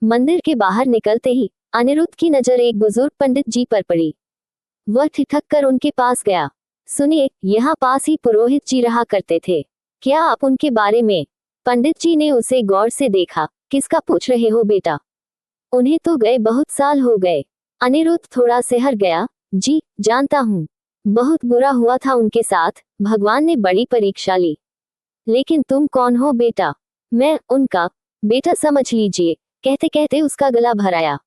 मंदिर के बाहर निकलते ही अनिरुद्ध की नजर एक बुजुर्ग पंडित जी पर पड़ी। वह ठिठक कर उनके पास गया। सुनिए, यहाँ पास ही पुरोहित जी रहा करते थे, क्या आप उनके बारे में? पंडित जी ने उसे गौर से देखा। किसका पूछ रहे हो बेटा? उन्हें तो गए बहुत साल हो गए। अनिरुद्ध थोड़ा सिहर गया। जी, जानता हूँ। बहुत बुरा हुआ था उनके साथ, भगवान ने बड़ी परीक्षा ली। लेकिन तुम कौन हो बेटा? मैं उनका बेटा समझ लीजिए, कहते कहते उसका गला भर आया।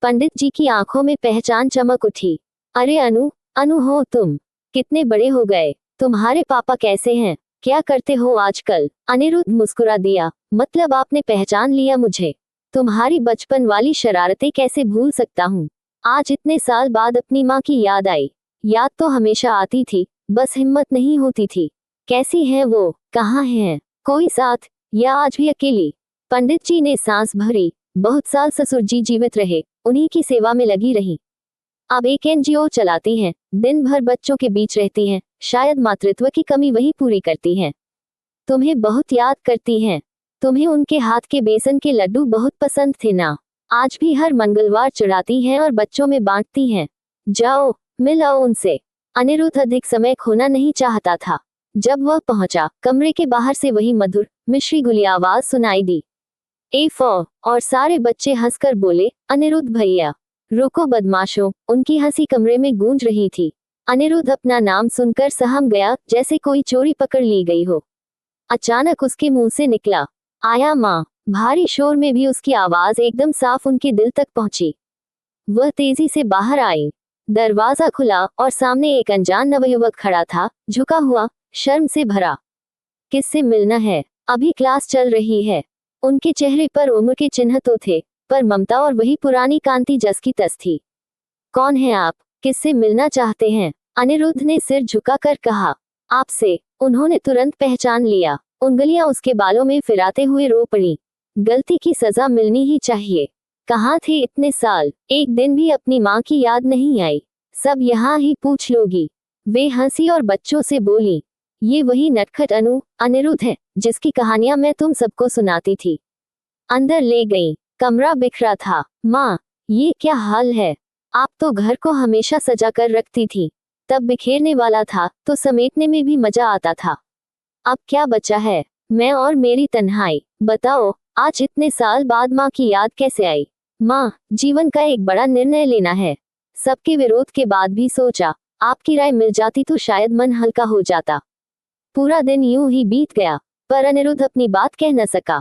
पंडित जी की आंखों में पहचान चमक उठी। अरे अनु, अनु हो तुम? कितने बड़े हो गए। तुम्हारे पापा कैसे हैं? क्या करते हो आजकल? अनिरुद्ध मुस्कुरा दिया। मतलब आपने पहचान लिया मुझे? तुम्हारी बचपन वाली शरारतें कैसे भूल सकता हूँ। आज इतने साल बाद अपनी माँ की याद आई। याद तो हमेशा आती थी, बस हिम्मत नहीं होती थी। कैसी है वो? कहाँ है? कोई साथ या आज भी अकेली? पंडित जी ने सांस भरी। बहुत साल ससुर जी जीवित रहे, उन्हीं की सेवा में लगी रही। अब एक एनजीओ चलाती हैं, दिन भर बच्चों के बीच रहती हैं, शायद मातृत्व की कमी वही पूरी करती हैं। तुम्हें बहुत याद करती हैं। तुम्हें उनके हाथ के बेसन के लड्डू बहुत पसंद थे ना? आज भी हर मंगलवार चढ़ाती हैं और बच्चों में बांटती हैं। जाओ, मिल आओ उनसे। अनिरुद्ध अधिक समय खोना नहीं चाहता था। जब वह पहुंचा, कमरे के बाहर से वही मधुर मिश्री गुली आवाज सुनाई दी। और सारे बच्चे हंसकर बोले, अनिरुद्ध भैया। रुको बदमाशों, उनकी हंसी कमरे में गूंज रही थी। अनिरुद्ध अपना नाम सुनकर सहम गया, जैसे कोई चोरी पकड़ ली गई हो। अचानक उसके मुंह से निकला, आया माँ। भारी शोर में भी उसकी आवाज एकदम साफ उनके दिल तक पहुंची। वह तेजी से बाहर आई। दरवाजा खुला और सामने एक अनजान नवयुवक खड़ा था, झुका हुआ, शर्म से भरा। किससे मिलना है? अभी क्लास चल रही है। उनके चेहरे पर उम्र के चिन्ह तो थे, पर ममता और वही पुरानी कांति जस की तस थी। कौन है आप? किससे मिलना चाहते हैं? अनिरुद्ध ने सिर झुकाकर कहा। आपसे। उन्होंने तुरंत पहचान लिया। उंगलियां उसके बालों में फिराते हुए रो पड़ी। गलती की सजा मिलनी ही चाहिए। कहाँ थे इतने साल? एक दिन भी अपनी माँ की याद नहीं आई। सब यहाँ ही पूछ लोगी। वे हंसी और बच्चों से बोली, ये वही नटखट अनिरुद्ध है, जिसकी कहानियां मैं तुम सबको सुनाती थी। अंदर ले गई। कमरा बिखरा था। माँ, ये क्या हाल है? आप तो घर को हमेशा सजा कर रखती थी। तब बिखेरने वाला था तो समेटने में भी मजा आता था। अब क्या बचा है? मैं और मेरी तन्हाई। बताओ, आज इतने साल बाद माँ की याद कैसे आई? माँ, जीवन का एक बड़ा निर्णय लेना है। सबके विरोध के बाद भी सोचा, आपकी राय मिल जाती तो शायद मन हल्का हो जाता। पूरा दिन यूं ही बीत गया, पर अनिरुद्ध अपनी बात कह न सका।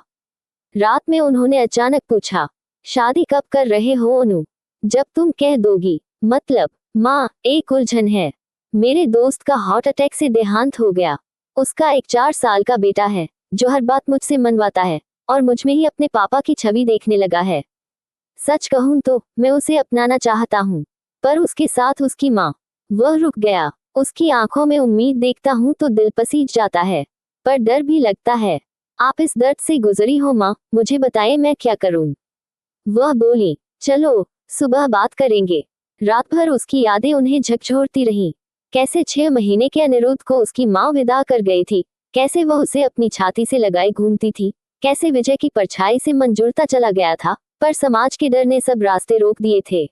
रात में उन्होंने अचानक पूछा, शादी कब कर रहे हो अनु? जब तुम कह दोगी। मतलब? माँ, एक उलझन है। मेरे दोस्त का हार्ट अटैक से देहांत हो गया। उसका एक 4 साल का बेटा है, जो हर बात मुझसे मनवाता है और मुझ में ही अपने पापा की छवि देखने लगा है। सच कहूं तो मैं उसे अपनाना चाहता हूँ, पर उसके साथ उसकी माँ। वह रुक गया। उसकी आंखों में उम्मीद देखता हूँ तो दिल पसीज जाता है, पर डर भी लगता है। आप इस दर्द से गुजरी हो माँ, मुझे बताएं मैं क्या करूँ? वह बोली, चलो, सुबह बात करेंगे। रात भर उसकी यादें उन्हें झकझोरती रहीं। कैसे 6 महीने के अनिरुद्ध को उसकी माँ विदा कर गई थी, कैसे वह उसे अपनी छाती से लगाए घूमती थी, कैसे विजय की परछाई से मन जुड़ता चला गया था, पर समाज के डर ने सब रास्ते रोक दिए थे।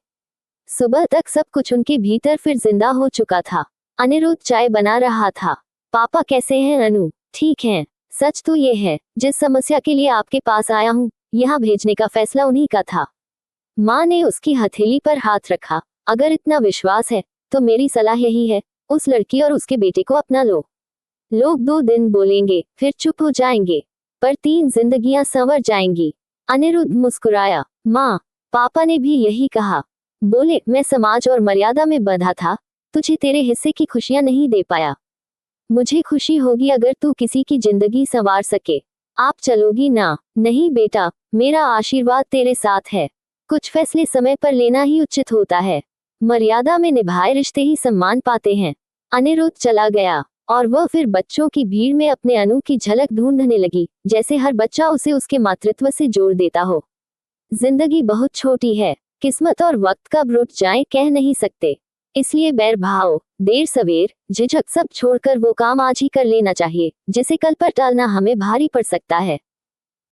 सुबह तक सब कुछ उनके भीतर फिर जिंदा हो चुका था। अनिरुद्ध चाय बना रहा था। पापा कैसे हैं अनु? ठीक हैं। सच तो ये है, जिस समस्या के लिए आपके पास आया हूँ, यहाँ भेजने का फैसला उन्हीं का था। माँ ने उसकी हथेली पर हाथ रखा। अगर इतना विश्वास है, तो मेरी सलाह यही है, उस लड़की और उसके बेटे को अपना लो। लोग 2 दिन बोलेंगे, फिर चुप हो जाएंगे, पर 3 जिंदगियां संवर जाएंगी। अनिरुद्ध मुस्कुराया। माँ, पापा ने भी यही कहा। बोले, मैं समाज और मर्यादा में बंधा था, तुझे तेरे हिस्से की खुशियां नहीं दे पाया। मुझे खुशी होगी अगर तू किसी की जिंदगी संवार सके। आप चलोगी ना? नहीं बेटा, मेरा आशीर्वाद तेरे साथ है। कुछ फैसले समय पर लेना ही उचित होता है। मर्यादा में निभाए रिश्ते ही सम्मान पाते हैं। अनिरुद्ध चला गया और वह फिर बच्चों की भीड़ में अपने अनु की झलक ढूंढने लगी, जैसे हर बच्चा उसे उसके मातृत्व से जोड़ देता हो। जिंदगी बहुत छोटी है, किस्मत और वक्त कब रुट जाए कह नहीं सकते। इसलिए बैर भाव, देर सवेर, झिझक सब छोड़कर वो काम आज ही कर लेना चाहिए, जिसे कल पर टालना हमें भारी पड़ सकता है।